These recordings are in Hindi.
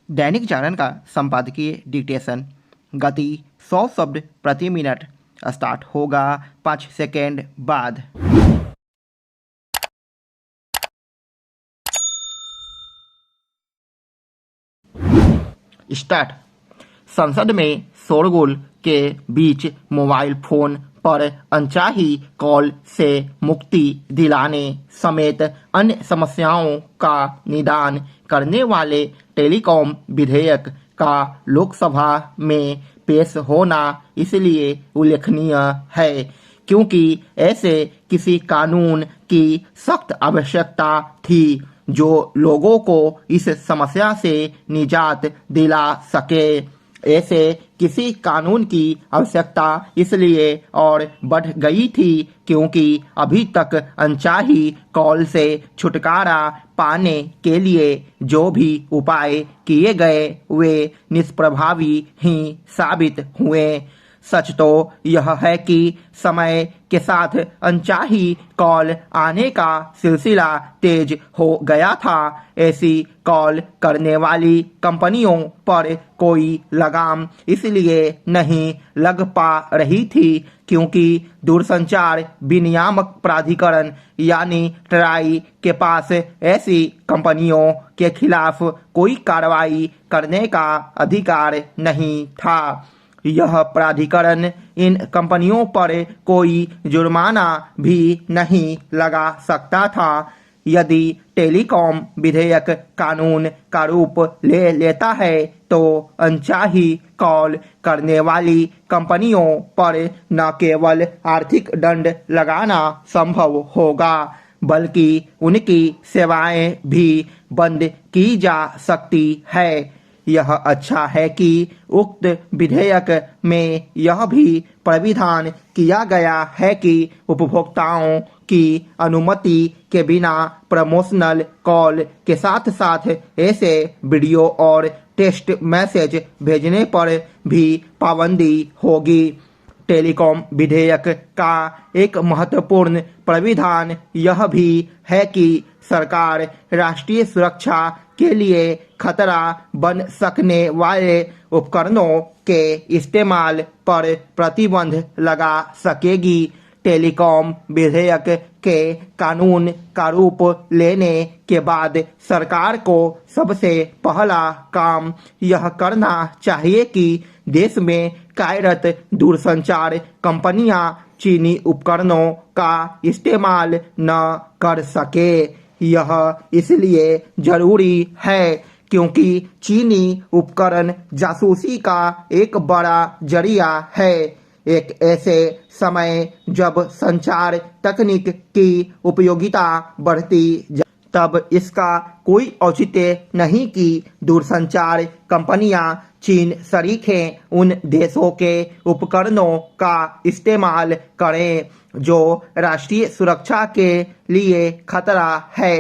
दैनिक जागरण का संपादकीय डिक्टेशन। गति 100 शब्द प्रति मिनट। स्टार्ट होगा 5 सेकेंड बाद। स्टार्ट। संसद में शोरगुल के बीच मोबाइल फोन पर अनचाही कॉल से मुक्ति दिलाने समेत अन्य समस्याओं का निदान करने वाले टेलीकॉम विधेयक का लोकसभा में पेश होना इसलिए उल्लेखनीय है क्योंकि ऐसे किसी कानून की सख्त आवश्यकता थी जो लोगों को इस समस्या से निजात दिला सके। ऐसे किसी कानून की आवश्यकता इसलिए और बढ़ गई थी क्योंकि अभी तक अनचाही कॉल से छुटकारा पाने के लिए जो भी उपाय किए गए वे निष्प्रभावी ही साबित हुए। सच तो यह है कि समय के साथ अनचाही कॉल आने का सिलसिला तेज हो गया था। ऐसी कॉल करने वाली कंपनियों पर कोई लगाम इसलिए नहीं लग पा रही थी क्योंकि दूरसंचार विनियामक प्राधिकरण यानी ट्राई के पास ऐसी कंपनियों के खिलाफ कोई कार्रवाई करने का अधिकार नहीं था। यह प्राधिकरण इन कंपनियों पर कोई जुर्माना भी नहीं लगा सकता था। यदि टेलीकॉम विधेयक कानून का रूप ले लेता है तो अनचाही कॉल करने वाली कंपनियों पर न केवल आर्थिक दंड लगाना संभव होगा बल्कि उनकी सेवाएं भी बंद की जा सकती है। यह अच्छा है कि उक्त विधेयक में यह भी प्राविधान किया गया है कि उपभोक्ताओं की अनुमति के बिना प्रमोशनल कॉल के साथ साथ ऐसे वीडियो और टेक्स्ट मैसेज भेजने पर भी पाबंदी होगी। टेलीकॉम विधेयक का एक महत्वपूर्ण प्राविधान यह भी है कि सरकार राष्ट्रीय सुरक्षा के लिए खतरा बन सकने वाले उपकरणों के इस्तेमाल पर प्रतिबंध लगा सकेगी। टेलीकॉम विधेयक के कानून का रूप लेने के बाद सरकार को सबसे पहला काम यह करना चाहिए कि देश में कार्यरत दूरसंचार कंपनियां चीनी उपकरणों का इस्तेमाल न कर सके। यह इसलिए जरूरी है क्योंकि चीनी उपकरण जासूसी का एक बड़ा जरिया है। एक ऐसे समय जब संचार तकनीक की उपयोगिता बढ़ती तब इसका कोई औचित्य नहीं कि दूरसंचार कंपनियां चीन सरीखे उन देशों के उपकरणों का इस्तेमाल करें जो राष्ट्रीय सुरक्षा के लिए खतरा है।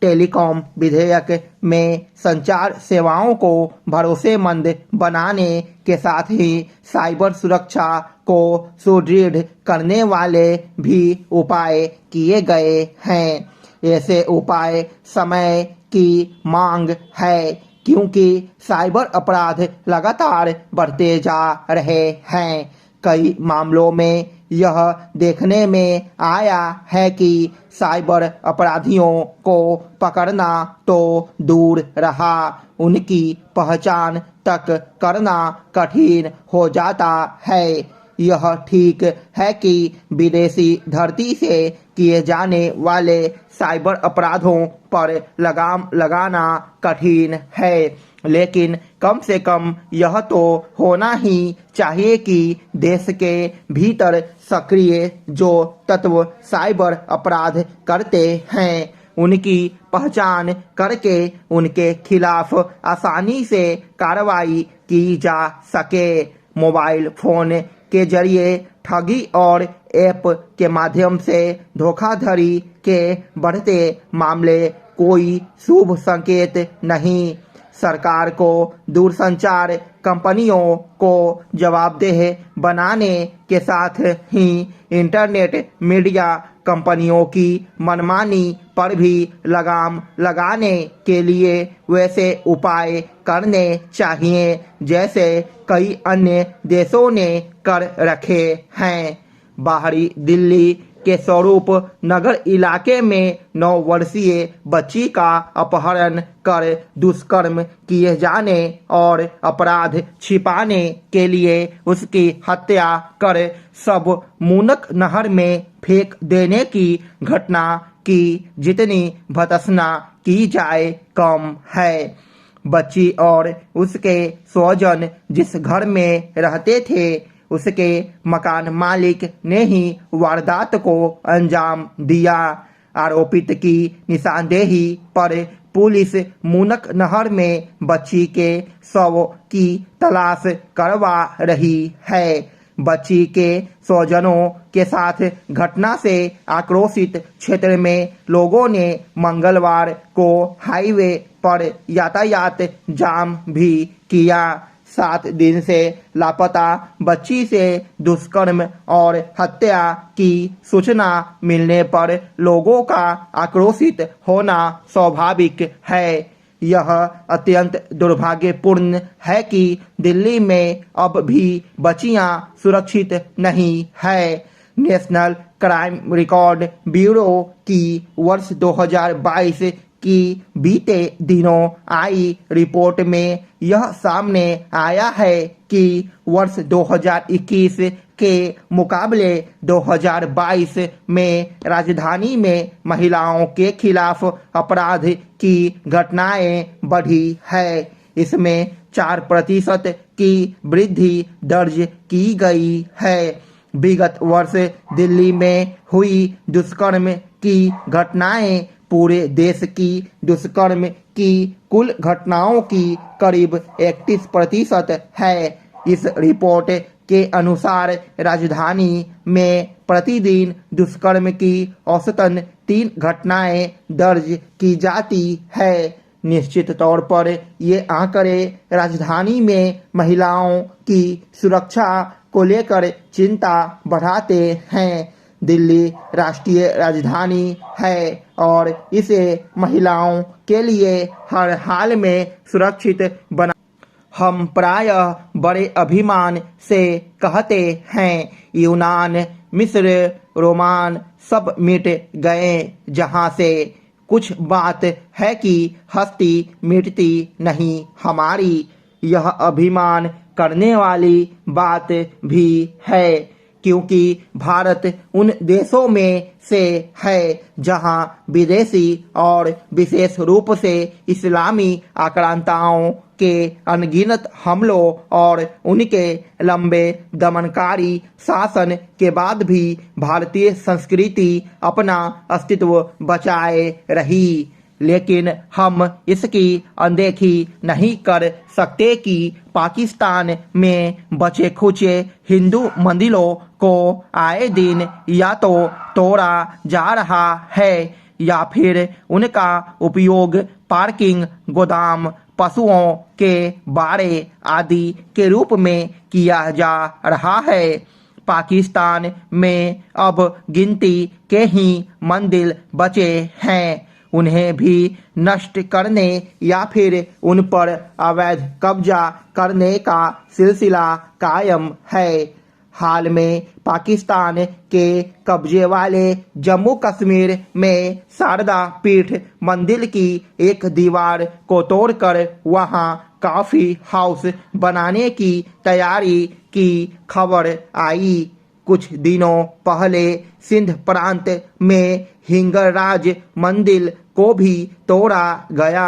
टेलीकॉम विधेयक में संचार सेवाओं को भरोसेमंद बनाने के साथ ही साइबर सुरक्षा को सुदृढ़ करने वाले भी उपाय किए गए हैं। ऐसे उपाय समय की मांग है क्योंकि साइबर अपराध लगातार बढ़ते जा रहे हैं। कई मामलों में यह देखने में आया है कि साइबर अपराधियों को पकड़ना तो दूर रहा, उनकी पहचान तक करना कठिन हो जाता है। यह ठीक है कि विदेशी धरती से किए जाने वाले साइबर अपराधों पर लगाम लगाना कठिन है, लेकिन कम से कम यह तो होना ही चाहिए कि देश के भीतर सक्रिय जो तत्व साइबर अपराध करते हैं उनकी पहचान करके उनके खिलाफ आसानी से कार्रवाई की जा सके। मोबाइल फोन के जरिए ठगी और ऐप के माध्यम से धोखाधड़ी के बढ़ते मामले कोई शुभ संकेत नहीं। सरकार को दूरसंचार कंपनियों को जवाबदेह बनाने के साथ ही इंटरनेट मीडिया कंपनियों की मनमानी पर भी लगाम लगाने के लिए वैसे उपाय करने चाहिए जैसे कई अन्य देशों ने कर रखे हैं। बाहरी दिल्ली के स्वरूप नगर इलाके में 9 वर्षीय बच्ची का अपहरण कर दुष्कर्म किए जाने और अपराध छिपाने के लिए उसकी हत्या कर सब मूनक नहर में फेंक देने की घटना की जितनी भर्त्सना की जाए कम है। बच्ची और उसके स्वजन जिस घर में रहते थे उसके मकान मालिक ने ही वारदात को अंजाम दिया। आरोपित की निशानदेही पर पुलिस मूनक नहर में बच्ची के शव की तलाश करवा रही है। बच्ची के स्वजनों के साथ घटना से आक्रोशित क्षेत्र में लोगों ने मंगलवार को हाईवे पर यातायात जाम भी किया। 7 दिन से लापता बच्ची से दुष्कर्म और हत्या की सूचना मिलने पर लोगों का आक्रोशित होना स्वाभाविक है। यह अत्यंत दुर्भाग्यपूर्ण है कि दिल्ली में अब भी बच्चियां सुरक्षित नहीं है। नेशनल क्राइम रिकॉर्ड ब्यूरो की वर्ष 2022 की बीते दिनों आई रिपोर्ट में यह सामने आया है कि वर्ष 2021 के मुकाबले 2022 में राजधानी में महिलाओं के खिलाफ अपराध की घटनाएं बढ़ी है। इसमें 4% की वृद्धि दर्ज की गई है। विगत वर्ष दिल्ली में हुई दुष्कर्म की घटनाएं पूरे देश की दुष्कर्म की कुल घटनाओं की करीब 31% है। इस रिपोर्ट के अनुसार राजधानी में प्रतिदिन दुष्कर्म की औसतन 3 घटनाएं दर्ज की जाती है। निश्चित तौर पर ये आंकड़े राजधानी में महिलाओं की सुरक्षा को लेकर चिंता बढ़ाते हैं। दिल्ली राष्ट्रीय राजधानी है और इसे महिलाओं के लिए हर हाल में सुरक्षित बना हम प्रायः बड़े अभिमान से कहते हैं। यूनान, मिस्र, रोमान सब मिट गए जहां से कुछ बात है कि हस्ती मिटती नहीं हमारी। यह अभिमान करने वाली बात भी है क्योंकि भारत उन देशों में से है जहां विदेशी और विशेष रूप से इस्लामी आक्रांताओं के अनगिनत हमलों और उनके लंबे दमनकारी शासन के बाद भी भारतीय संस्कृति अपना अस्तित्व बचाए रही। लेकिन हम इसकी अनदेखी नहीं कर सकते कि पाकिस्तान में बचे खुचे हिंदू मंदिरों को आए दिन या तो तोड़ा जा रहा है या फिर उनका उपयोग पार्किंग, गोदाम, पशुओं के बाड़े आदि के रूप में किया जा रहा है। पाकिस्तान में अब गिनती के ही मंदिर बचे हैं। उन्हें भी नष्ट करने या फिर उन पर अवैध कब्जा करने का सिलसिला कायम है। हाल में पाकिस्तान के कब्जे वाले जम्मू कश्मीर में शारदा पीठ मंदिर की एक दीवार को तोड़कर वहां कॉफी हाउस बनाने की तैयारी की खबर आई। कुछ दिनों पहले सिंध प्रांत में हिंगराज मंदिर को भी तोड़ा गया।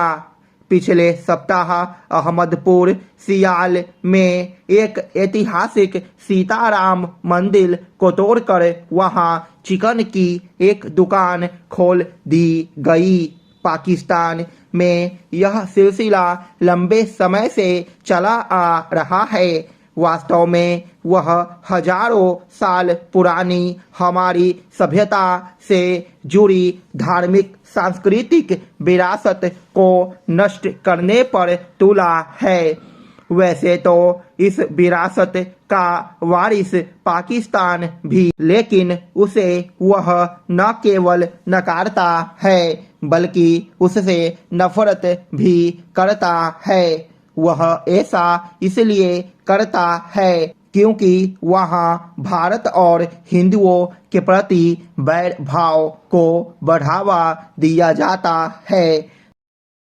पिछले सप्ताह अहमदपुर सियाल में एक ऐतिहासिक सीताराम मंदिर को तोड़कर वहां चिकन की एक दुकान खोल दी गई। पाकिस्तान में यह सिलसिला लंबे समय से चला आ रहा है। वास्तव में वह हजारों साल पुरानी हमारी सभ्यता से जुड़ी धार्मिक सांस्कृतिक विरासत को नष्ट करने पर तुला है। वैसे तो इस विरासत का वारिस पाकिस्तान भी, लेकिन उसे वह न केवल नकारता है बल्कि उससे नफरत भी करता है। वह ऐसा इसलिए करता है क्योंकि वहाँ भारत और हिंदुओं के प्रति वैर भाव को बढ़ावा दिया जाता है।